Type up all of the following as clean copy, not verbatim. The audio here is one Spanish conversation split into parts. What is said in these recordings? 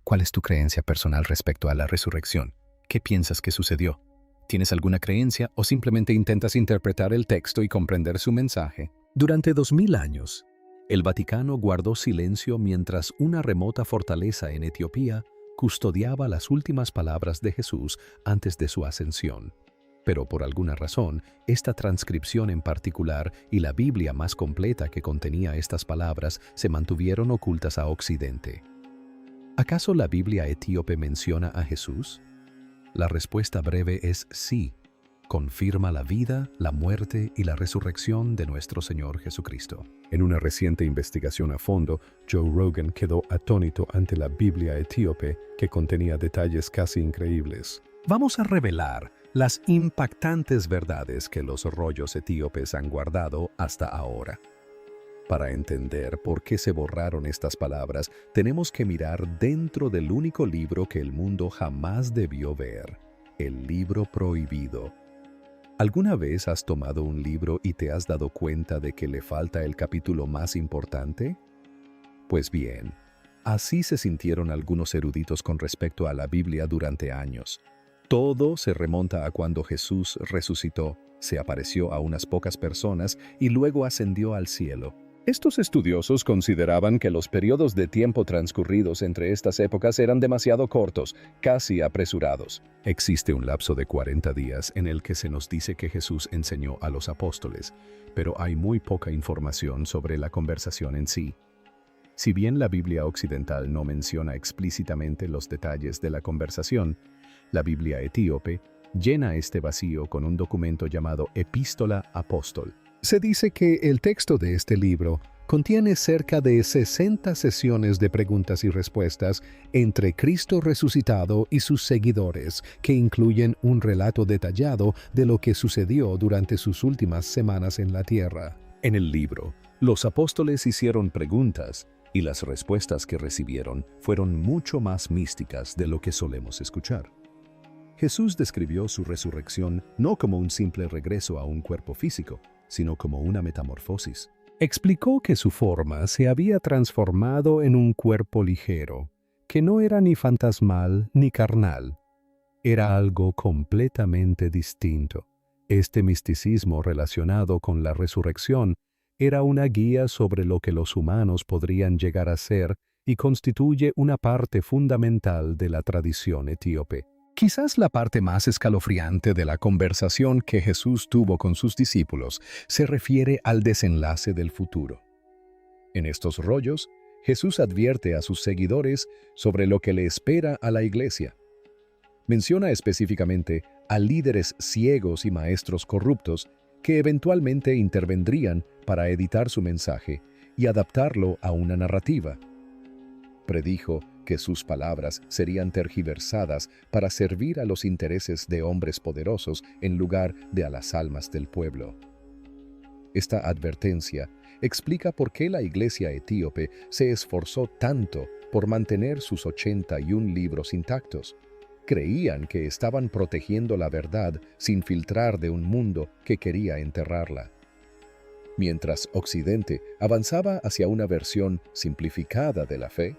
¿Cuál es tu creencia personal respecto a la resurrección? ¿Qué piensas que sucedió? ¿Tienes alguna creencia o simplemente intentas interpretar el texto y comprender su mensaje? Durante 2000 años, el Vaticano guardó silencio mientras una remota fortaleza en Etiopía custodiaba las últimas palabras de Jesús antes de su ascensión. Pero por alguna razón, esta transcripción en particular y la Biblia más completa que contenía estas palabras se mantuvieron ocultas a Occidente. ¿Acaso la Biblia etíope menciona a Jesús? La respuesta breve es sí. Confirma la vida, la muerte y la resurrección de nuestro Señor Jesucristo. En una reciente investigación a fondo, Joe Rogan quedó atónito ante la Biblia etíope que contenía detalles casi increíbles. Vamos a revelar las impactantes verdades que los rollos etíopes han guardado hasta ahora. Para entender por qué se borraron estas palabras, tenemos que mirar dentro del único libro que el mundo jamás debió ver, el libro prohibido. ¿Alguna vez has tomado un libro y te has dado cuenta de que le falta el capítulo más importante? Pues bien, así se sintieron algunos eruditos con respecto a la Biblia durante años. Todo se remonta a cuando Jesús resucitó, se apareció a unas pocas personas y luego ascendió al cielo. Estos estudiosos consideraban que los periodos de tiempo transcurridos entre estas épocas eran demasiado cortos, casi apresurados. Existe un lapso de 40 días en el que se nos dice que Jesús enseñó a los apóstoles, pero hay muy poca información sobre la conversación en sí. Si bien la Biblia occidental no menciona explícitamente los detalles de la conversación, la Biblia etíope llena este vacío con un documento llamado Epístola Apóstol. Se dice que el texto de este libro contiene cerca de 60 sesiones de preguntas y respuestas entre Cristo resucitado y sus seguidores, que incluyen un relato detallado de lo que sucedió durante sus últimas semanas en la tierra. En el libro, los apóstoles hicieron preguntas y las respuestas que recibieron fueron mucho más místicas de lo que solemos escuchar. Jesús describió su resurrección no como un simple regreso a un cuerpo físico, sino como una metamorfosis. Explicó que su forma se había transformado en un cuerpo ligero, que no era ni fantasmal ni carnal. Era algo completamente distinto. Este misticismo relacionado con la resurrección era una guía sobre lo que los humanos podrían llegar a ser y constituye una parte fundamental de la tradición etíope. Quizás la parte más escalofriante de la conversación que Jesús tuvo con sus discípulos se refiere al desenlace del futuro. En estos rollos, Jesús advierte a sus seguidores sobre lo que le espera a la iglesia. Menciona específicamente a líderes ciegos y maestros corruptos que eventualmente intervendrían para editar su mensaje y adaptarlo a una narrativa. Predijo que sus palabras serían tergiversadas para servir a los intereses de hombres poderosos en lugar de a las almas del pueblo. Esta advertencia explica por qué la iglesia etíope se esforzó tanto por mantener sus 81 libros intactos. Creían que estaban protegiendo la verdad sin filtrar de un mundo que quería enterrarla. Mientras Occidente avanzaba hacia una versión simplificada de la fe,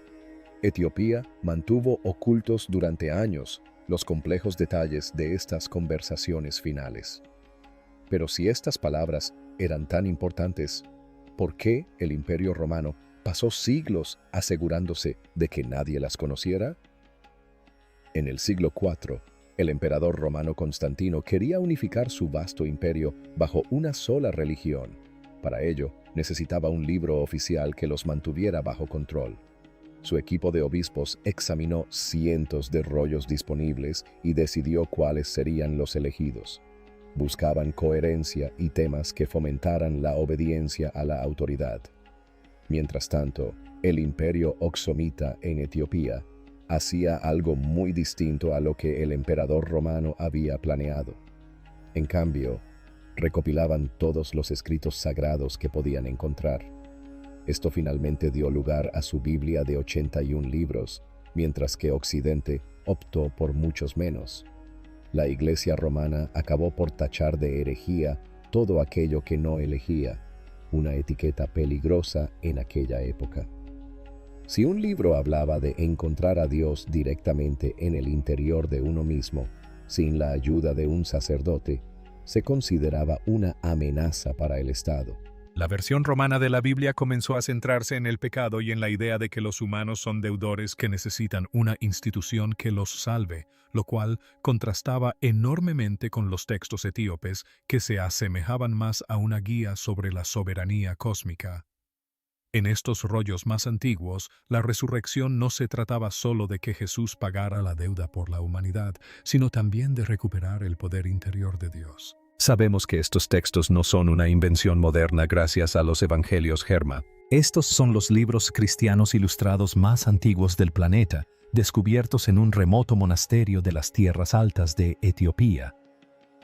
Etiopía mantuvo ocultos durante años los complejos detalles de estas conversaciones finales. Pero si estas palabras eran tan importantes, ¿por qué el Imperio Romano pasó siglos asegurándose de que nadie las conociera? En el siglo IV, el emperador romano Constantino quería unificar su vasto imperio bajo una sola religión. Para ello, necesitaba un libro oficial que los mantuviera bajo control. Su equipo de obispos examinó cientos de rollos disponibles y decidió cuáles serían los elegidos. Buscaban coherencia y temas que fomentaran la obediencia a la autoridad. Mientras tanto, el imperio oxomita en Etiopía hacía algo muy distinto a lo que el emperador romano había planeado. En cambio, recopilaban todos los escritos sagrados que podían encontrar. Esto finalmente dio lugar a su Biblia de 81 libros, mientras que Occidente optó por muchos menos. La Iglesia romana acabó por tachar de herejía todo aquello que no elegía, una etiqueta peligrosa en aquella época. Si un libro hablaba de encontrar a Dios directamente en el interior de uno mismo, sin la ayuda de un sacerdote, se consideraba una amenaza para el Estado. La versión romana de la Biblia comenzó a centrarse en el pecado y en la idea de que los humanos son deudores que necesitan una institución que los salve, lo cual contrastaba enormemente con los textos etíopes que se asemejaban más a una guía sobre la soberanía cósmica. En estos rollos más antiguos, la resurrección no se trataba solo de que Jesús pagara la deuda por la humanidad, sino también de recuperar el poder interior de Dios. Sabemos que estos textos no son una invención moderna gracias a los evangelios Germa. Estos son los libros cristianos ilustrados más antiguos del planeta, descubiertos en un remoto monasterio de las tierras altas de Etiopía.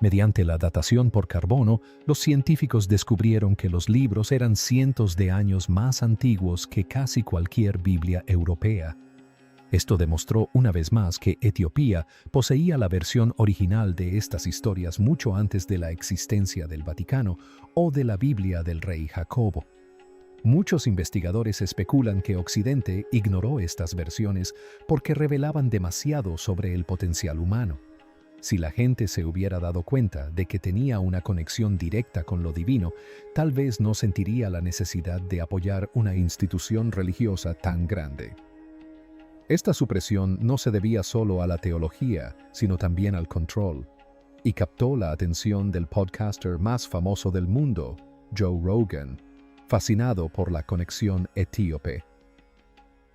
Mediante la datación por carbono, los científicos descubrieron que los libros eran cientos de años más antiguos que casi cualquier Biblia europea. Esto demostró una vez más que Etiopía poseía la versión original de estas historias mucho antes de la existencia del Vaticano o de la Biblia del rey Jacobo. Muchos investigadores especulan que Occidente ignoró estas versiones porque revelaban demasiado sobre el potencial humano. Si la gente se hubiera dado cuenta de que tenía una conexión directa con lo divino, tal vez no sentiría la necesidad de apoyar una institución religiosa tan grande. Esta supresión no se debía solo a la teología, sino también al control, y captó la atención del podcaster más famoso del mundo, Joe Rogan, fascinado por la conexión etíope.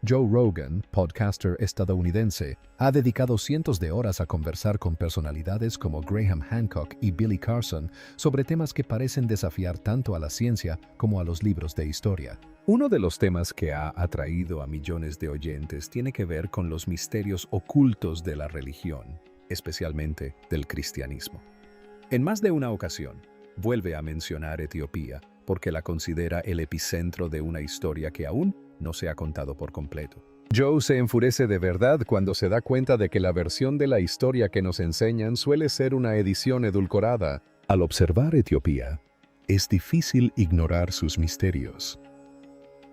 Joe Rogan, podcaster estadounidense, ha dedicado cientos de horas a conversar con personalidades como Graham Hancock y Billy Carson sobre temas que parecen desafiar tanto a la ciencia como a los libros de historia. Uno de los temas que ha atraído a millones de oyentes tiene que ver con los misterios ocultos de la religión, especialmente del cristianismo. En más de una ocasión, vuelve a mencionar Etiopía porque la considera el epicentro de una historia que aún no se ha contado por completo. Joe se enfurece de verdad cuando se da cuenta de que la versión de la historia que nos enseñan suele ser una edición edulcorada. Al observar Etiopía, es difícil ignorar sus misterios.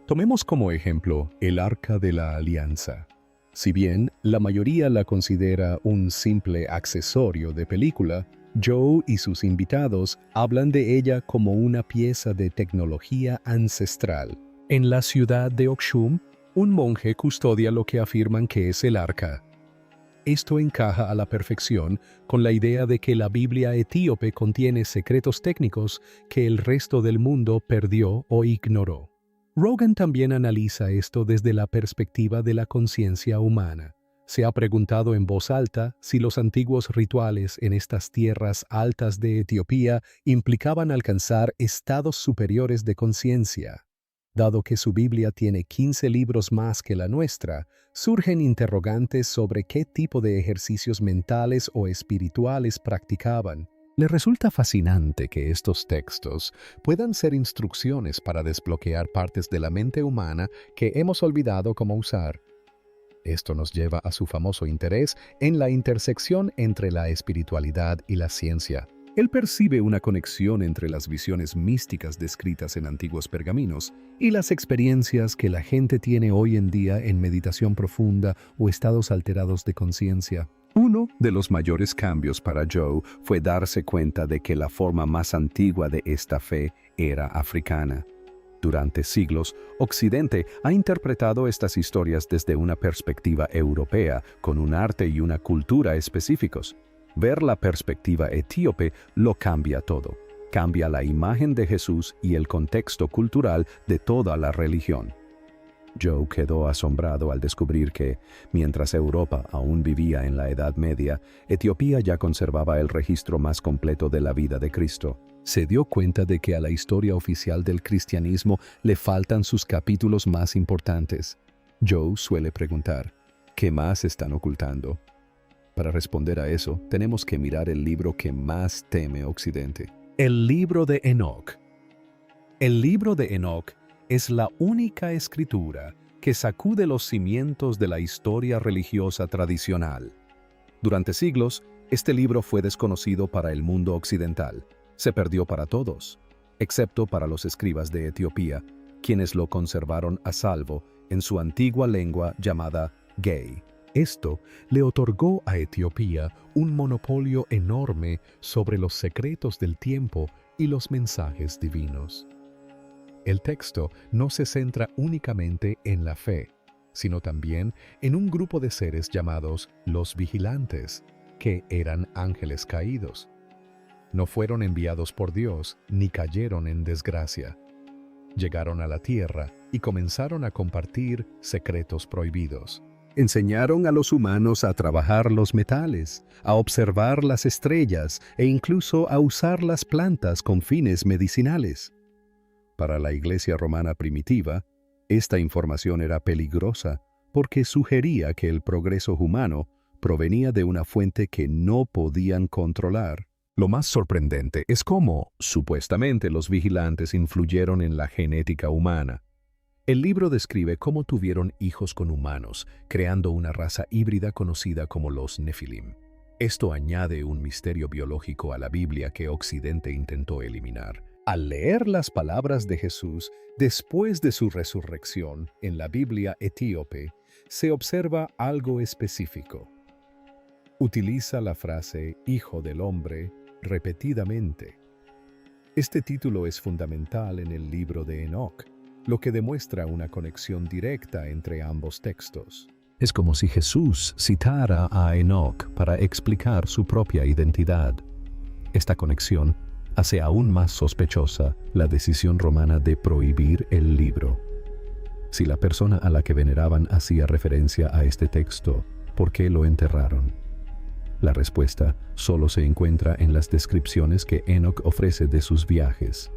Tomemos como ejemplo el Arca de la Alianza. Si bien la mayoría la considera un simple accesorio de película, Joe y sus invitados hablan de ella como una pieza de tecnología ancestral. En la ciudad de Okshum, un monje custodia lo que afirman que es el arca. Esto encaja a la perfección con la idea de que la Biblia etíope contiene secretos técnicos que el resto del mundo perdió o ignoró. Rogan también analiza esto desde la perspectiva de la conciencia humana. Se ha preguntado en voz alta si los antiguos rituales en estas tierras altas de Etiopía implicaban alcanzar estados superiores de conciencia. Dado que su Biblia tiene 15 libros más que la nuestra, surgen interrogantes sobre qué tipo de ejercicios mentales o espirituales practicaban. Le resulta fascinante que estos textos puedan ser instrucciones para desbloquear partes de la mente humana que hemos olvidado cómo usar. Esto nos lleva a su famoso interés en la intersección entre la espiritualidad y la ciencia. Él percibe una conexión entre las visiones místicas descritas en antiguos pergaminos y las experiencias que la gente tiene hoy en día en meditación profunda o estados alterados de conciencia. Uno de los mayores cambios para Joe fue darse cuenta de que la forma más antigua de esta fe era africana. Durante siglos, Occidente ha interpretado estas historias desde una perspectiva europea, con un arte y una cultura específicos. Ver la perspectiva etíope lo cambia todo. Cambia la imagen de Jesús y el contexto cultural de toda la religión. Joe quedó asombrado al descubrir que, mientras Europa aún vivía en la Edad Media, Etiopía ya conservaba el registro más completo de la vida de Cristo. Se dio cuenta de que a la historia oficial del cristianismo le faltan sus capítulos más importantes. Joe suele preguntar, ¿qué más están ocultando? Para responder a eso, tenemos que mirar el libro que más teme Occidente. El libro de Enoc. El libro de Enoc es la única escritura que sacude los cimientos de la historia religiosa tradicional. Durante siglos, este libro fue desconocido para el mundo occidental. Se perdió para todos, excepto para los escribas de Etiopía, quienes lo conservaron a salvo en su antigua lengua llamada Gay. Esto le otorgó a Etiopía un monopolio enorme sobre los secretos del tiempo y los mensajes divinos. El texto no se centra únicamente en la fe, sino también en un grupo de seres llamados los vigilantes, que eran ángeles caídos. No fueron enviados por Dios ni cayeron en desgracia. Llegaron a la tierra y comenzaron a compartir secretos prohibidos. Enseñaron a los humanos a trabajar los metales, a observar las estrellas e incluso a usar las plantas con fines medicinales. Para la Iglesia romana primitiva, esta información era peligrosa porque sugería que el progreso humano provenía de una fuente que no podían controlar. Lo más sorprendente es cómo, supuestamente, los vigilantes influyeron en la genética humana. El libro describe cómo tuvieron hijos con humanos, creando una raza híbrida conocida como los Nefilim. Esto añade un misterio biológico a la Biblia que Occidente intentó eliminar. Al leer las palabras de Jesús después de su resurrección en la Biblia etíope, se observa algo específico. Utiliza la frase «Hijo del hombre» repetidamente. Este título es fundamental en el libro de Enoc, lo que demuestra una conexión directa entre ambos textos. Es como si Jesús citara a Enoc para explicar su propia identidad. Esta conexión hace aún más sospechosa la decisión romana de prohibir el libro. Si la persona a la que veneraban hacía referencia a este texto, ¿por qué lo enterraron? La respuesta solo se encuentra en las descripciones que Enoc ofrece de sus viajes.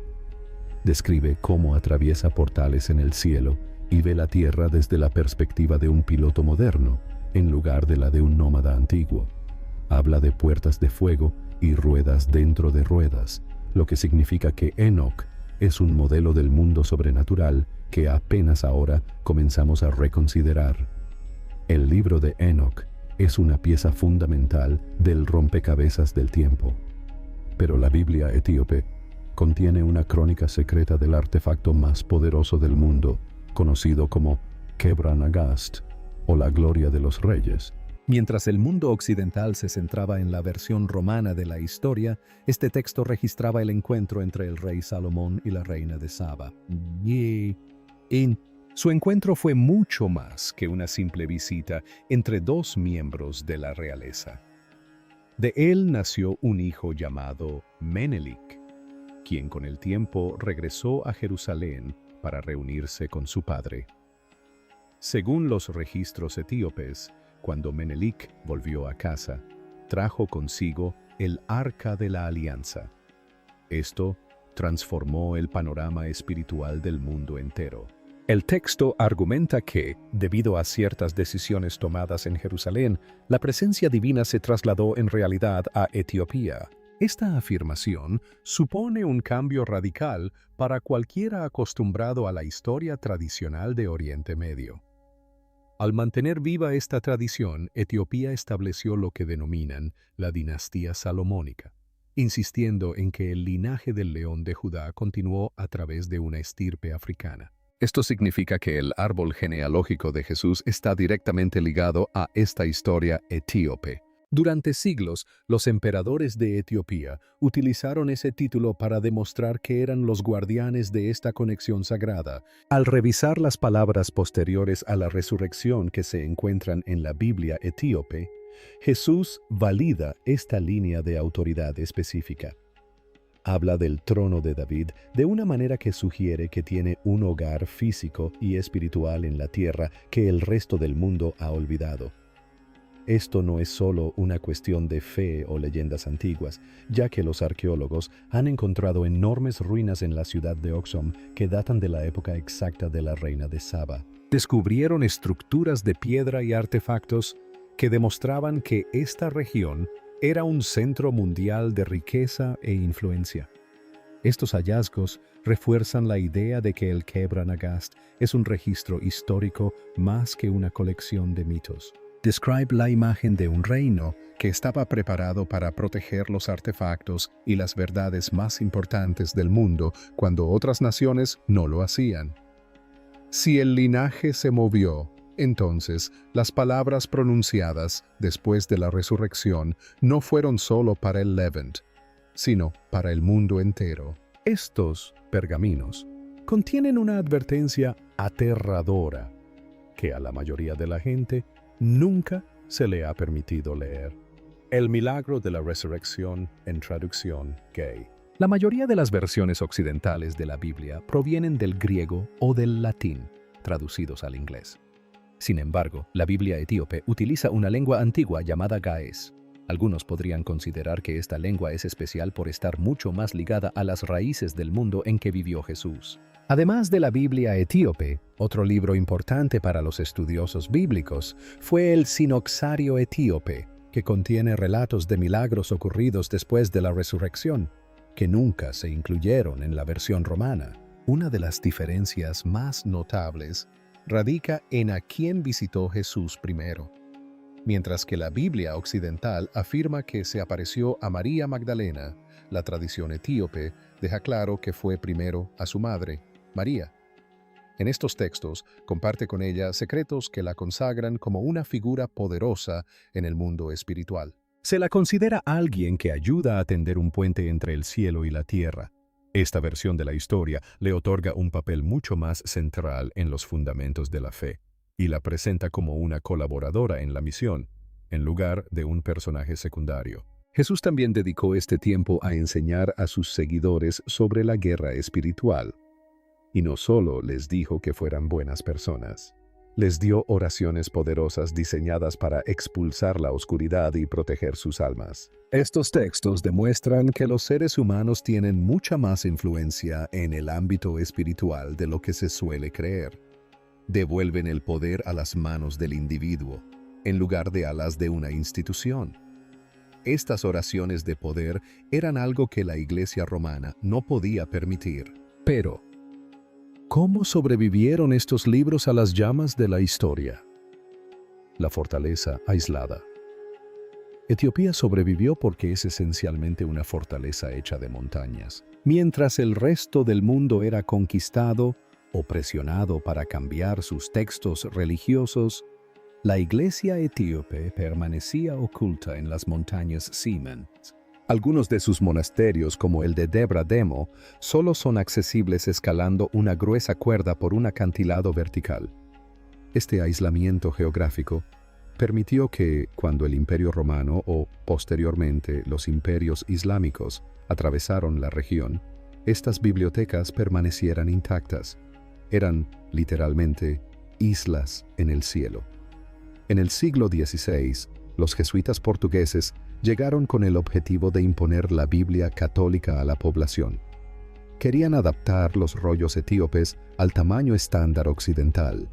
Describe cómo atraviesa portales en el cielo y ve la tierra desde la perspectiva de un piloto moderno, en lugar de la de un nómada antiguo. Habla de puertas de fuego y ruedas dentro de ruedas, lo que significa que Enoc es un modelo del mundo sobrenatural que apenas ahora comenzamos a reconsiderar. El libro de Enoc es una pieza fundamental del rompecabezas del tiempo. Pero la Biblia etíope contiene una crónica secreta del artefacto más poderoso del mundo, conocido como Kebra Nagast, o la gloria de los reyes. Mientras el mundo occidental se centraba en la versión romana de la historia, este texto registraba el encuentro entre el rey Salomón y la reina de Saba. Su encuentro fue mucho más que una simple visita entre dos miembros de la realeza. De él nació un hijo llamado Menelik, quien con el tiempo regresó a Jerusalén para reunirse con su padre. Según los registros etíopes, cuando Menelik volvió a casa, trajo consigo el Arca de la Alianza. Esto transformó el panorama espiritual del mundo entero. El texto argumenta que, debido a ciertas decisiones tomadas en Jerusalén, la presencia divina se trasladó en realidad a Etiopía. Esta afirmación supone un cambio radical para cualquiera acostumbrado a la historia tradicional de Oriente Medio. Al mantener viva esta tradición, Etiopía estableció lo que denominan la dinastía salomónica, insistiendo en que el linaje del león de Judá continuó a través de una estirpe africana. Esto significa que el árbol genealógico de Jesús está directamente ligado a esta historia etíope. Durante siglos, los emperadores de Etiopía utilizaron ese título para demostrar que eran los guardianes de esta conexión sagrada. Al revisar las palabras posteriores a la resurrección que se encuentran en la Biblia etíope, Jesús valida esta línea de autoridad específica. Habla del trono de David de una manera que sugiere que tiene un hogar físico y espiritual en la tierra que el resto del mundo ha olvidado. Esto no es solo una cuestión de fe o leyendas antiguas, ya que los arqueólogos han encontrado enormes ruinas en la ciudad de Oxum que datan de la época exacta de la reina de Saba. Descubrieron estructuras de piedra y artefactos que demostraban que esta región era un centro mundial de riqueza e influencia. Estos hallazgos refuerzan la idea de que el Kebra Nagast es un registro histórico más que una colección de mitos. Describe la imagen de un reino que estaba preparado para proteger los artefactos y las verdades más importantes del mundo cuando otras naciones no lo hacían. Si el linaje se movió, entonces las palabras pronunciadas después de la resurrección no fueron solo para el Levant, sino para el mundo entero. Estos pergaminos contienen una advertencia aterradora que a la mayoría de la gente nunca se le ha permitido leer. El milagro de la resurrección en traducción Gay. La mayoría de las versiones occidentales de la Biblia provienen del griego o del latín, traducidos al inglés. Sin embargo, la Biblia etíope utiliza una lengua antigua llamada gaés. Algunos podrían considerar que esta lengua es especial por estar mucho más ligada a las raíces del mundo en que vivió Jesús. Además de la Biblia etíope, otro libro importante para los estudiosos bíblicos fue el Sinoxario etíope, que contiene relatos de milagros ocurridos después de la resurrección, que nunca se incluyeron en la versión romana. Una de las diferencias más notables radica en a quién visitó Jesús primero. Mientras que la Biblia occidental afirma que se apareció a María Magdalena, la tradición etíope deja claro que fue primero a su madre, María. En estos textos comparte con ella secretos que la consagran como una figura poderosa en el mundo espiritual. Se la considera alguien que ayuda a tender un puente entre el cielo y la tierra. Esta versión de la historia le otorga un papel mucho más central en los fundamentos de la fe, y la presenta como una colaboradora en la misión, en lugar de un personaje secundario. Jesús también dedicó este tiempo a enseñar a sus seguidores sobre la guerra espiritual. Y no solo les dijo que fueran buenas personas, les dio oraciones poderosas diseñadas para expulsar la oscuridad y proteger sus almas. Estos textos demuestran que los seres humanos tienen mucha más influencia en el ámbito espiritual de lo que se suele creer. Devuelven el poder a las manos del individuo, en lugar de a las de una institución. Estas oraciones de poder eran algo que la Iglesia romana no podía permitir. Pero, ¿cómo sobrevivieron estos libros a las llamas de la historia? La fortaleza aislada. Etiopía sobrevivió porque es esencialmente una fortaleza hecha de montañas. Mientras el resto del mundo era conquistado o presionado para cambiar sus textos religiosos, la iglesia etíope permanecía oculta en las montañas Siemens. Algunos de sus monasterios, como el de Debra Demo, solo son accesibles escalando una gruesa cuerda por un acantilado vertical. Este aislamiento geográfico permitió que, cuando el Imperio Romano o, posteriormente, los imperios islámicos atravesaron la región, estas bibliotecas permanecieran intactas. Eran, literalmente, islas en el cielo. En el siglo XVI, los jesuitas portugueses llegaron con el objetivo de imponer la Biblia católica a la población. Querían adaptar los rollos etíopes al tamaño estándar occidental.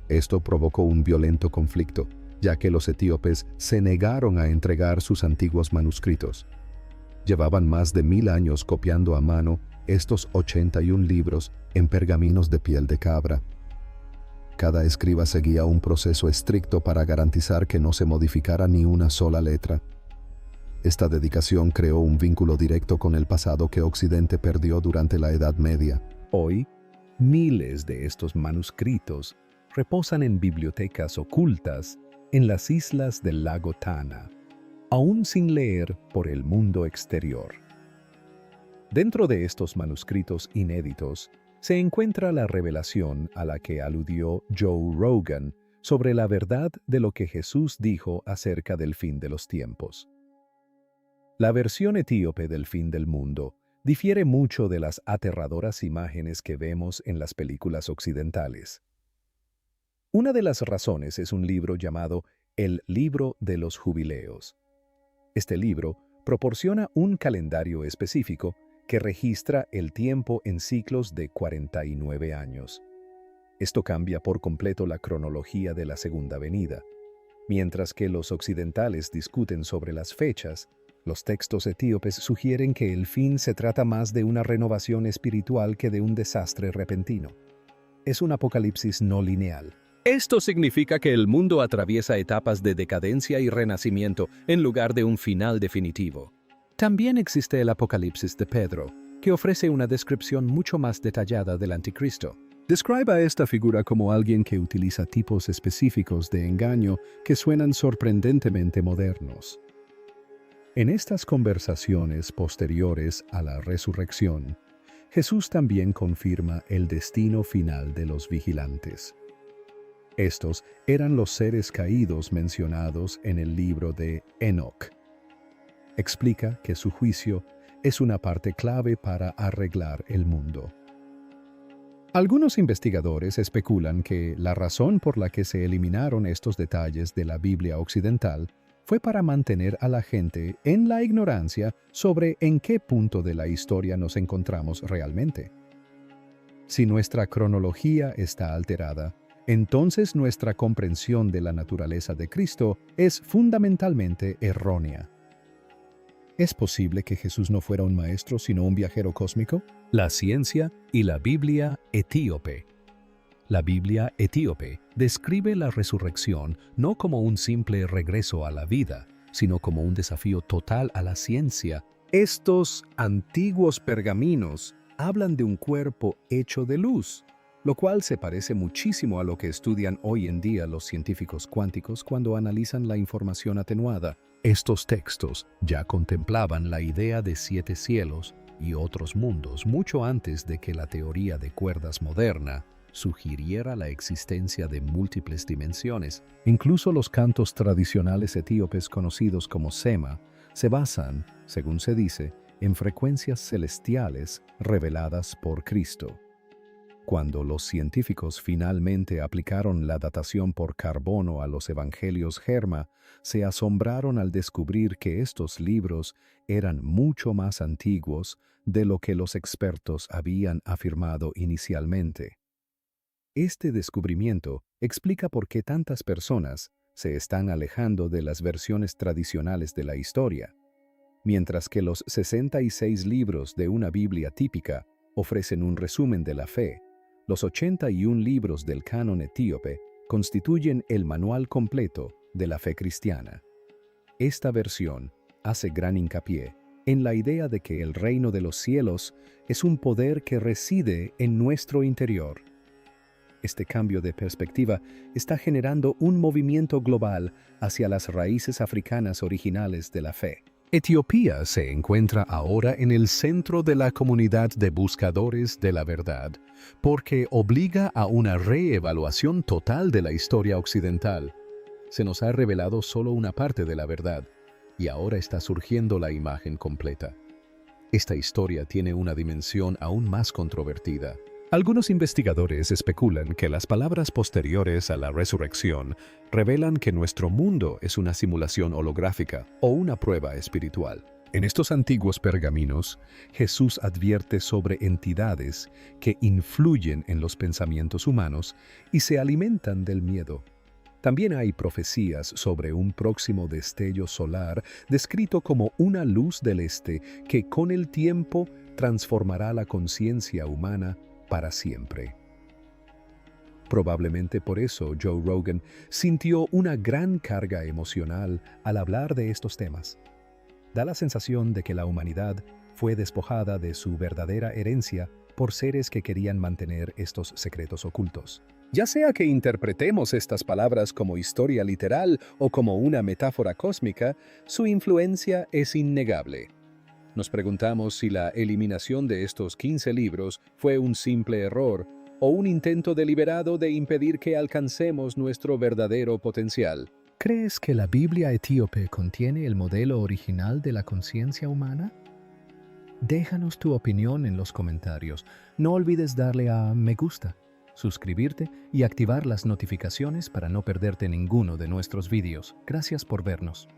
Esto provocó un violento conflicto, ya que los etíopes se negaron a entregar sus antiguos manuscritos. Llevaban más de 1000 años copiando a mano estos 81 libros en pergaminos de piel de cabra. Cada escriba seguía un proceso estricto para garantizar que no se modificara ni una sola letra. Esta dedicación creó un vínculo directo con el pasado que Occidente perdió durante la Edad Media. Hoy, miles de estos manuscritos reposan en bibliotecas ocultas en las islas del lago Tana, aún sin leer por el mundo exterior. Dentro de estos manuscritos inéditos se encuentra la revelación a la que aludió Joe Rogan sobre la verdad de lo que Jesús dijo acerca del fin de los tiempos. La versión etíope del fin del mundo difiere mucho de las aterradoras imágenes que vemos en las películas occidentales. Una de las razones es un libro llamado El Libro de los Jubileos. Este libro proporciona un calendario específico que registra el tiempo en ciclos de 49 años. Esto cambia por completo la cronología de la Segunda Venida. Mientras que los occidentales discuten sobre las fechas, los textos etíopes sugieren que el fin se trata más de una renovación espiritual que de un desastre repentino. Es un apocalipsis no lineal. Esto significa que el mundo atraviesa etapas de decadencia y renacimiento en lugar de un final definitivo. También existe el Apocalipsis de Pedro, que ofrece una descripción mucho más detallada del Anticristo. Describa esta figura como alguien que utiliza tipos específicos de engaño que suenan sorprendentemente modernos. En estas conversaciones posteriores a la resurrección, Jesús también confirma el destino final de los vigilantes. Estos eran los seres caídos mencionados en el libro de Enoc. Explica que su juicio es una parte clave para arreglar el mundo. Algunos investigadores especulan que la razón por la que se eliminaron estos detalles de la Biblia occidental fue para mantener a la gente en la ignorancia sobre en qué punto de la historia nos encontramos realmente. Si nuestra cronología está alterada, entonces nuestra comprensión de la naturaleza de Cristo es fundamentalmente errónea. ¿Es posible que Jesús no fuera un maestro sino un viajero cósmico? La ciencia y la Biblia etíope. La Biblia etíope describe la resurrección no como un simple regreso a la vida, sino como un desafío total a la ciencia. Estos antiguos pergaminos hablan de un cuerpo hecho de luz, lo cual se parece muchísimo a lo que estudian hoy en día los científicos cuánticos cuando analizan la información atenuada. Estos textos ya contemplaban la idea de 7 cielos y otros mundos mucho antes de que la teoría de cuerdas moderna sugiriera la existencia de múltiples dimensiones. Incluso los cantos tradicionales etíopes conocidos como Sema se basan, según se dice, en frecuencias celestiales reveladas por Cristo. Cuando los científicos finalmente aplicaron la datación por carbono a los evangelios Germa, se asombraron al descubrir que estos libros eran mucho más antiguos de lo que los expertos habían afirmado inicialmente. Este descubrimiento explica por qué tantas personas se están alejando de las versiones tradicionales de la historia, mientras que los 66 libros de una Biblia típica ofrecen un resumen de la fe. Los 81 libros del canon etíope constituyen el manual completo de la fe cristiana. Esta versión hace gran hincapié en la idea de que el reino de los cielos es un poder que reside en nuestro interior. Este cambio de perspectiva está generando un movimiento global hacia las raíces africanas originales de la fe. Etiopía se encuentra ahora en el centro de la comunidad de buscadores de la verdad, porque obliga a una reevaluación total de la historia occidental. Se nos ha revelado solo una parte de la verdad, y ahora está surgiendo la imagen completa. Esta historia tiene una dimensión aún más controvertida. Algunos investigadores especulan que las palabras posteriores a la resurrección revelan que nuestro mundo es una simulación holográfica o una prueba espiritual. En estos antiguos pergaminos, Jesús advierte sobre entidades que influyen en los pensamientos humanos y se alimentan del miedo. También hay profecías sobre un próximo destello solar descrito como una luz del este que con el tiempo transformará la conciencia humana para siempre. Probablemente por eso Joe Rogan sintió una gran carga emocional al hablar de estos temas. Da la sensación de que la humanidad fue despojada de su verdadera herencia por seres que querían mantener estos secretos ocultos. Ya sea que interpretemos estas palabras como historia literal o como una metáfora cósmica, su influencia es innegable. Nos preguntamos si la eliminación de estos 15 libros fue un simple error o un intento deliberado de impedir que alcancemos nuestro verdadero potencial. ¿Crees que la Biblia etíope contiene el modelo original de la conciencia humana? Déjanos tu opinión en los comentarios. No olvides darle a me gusta, suscribirte y activar las notificaciones para no perderte ninguno de nuestros vídeos. Gracias por vernos.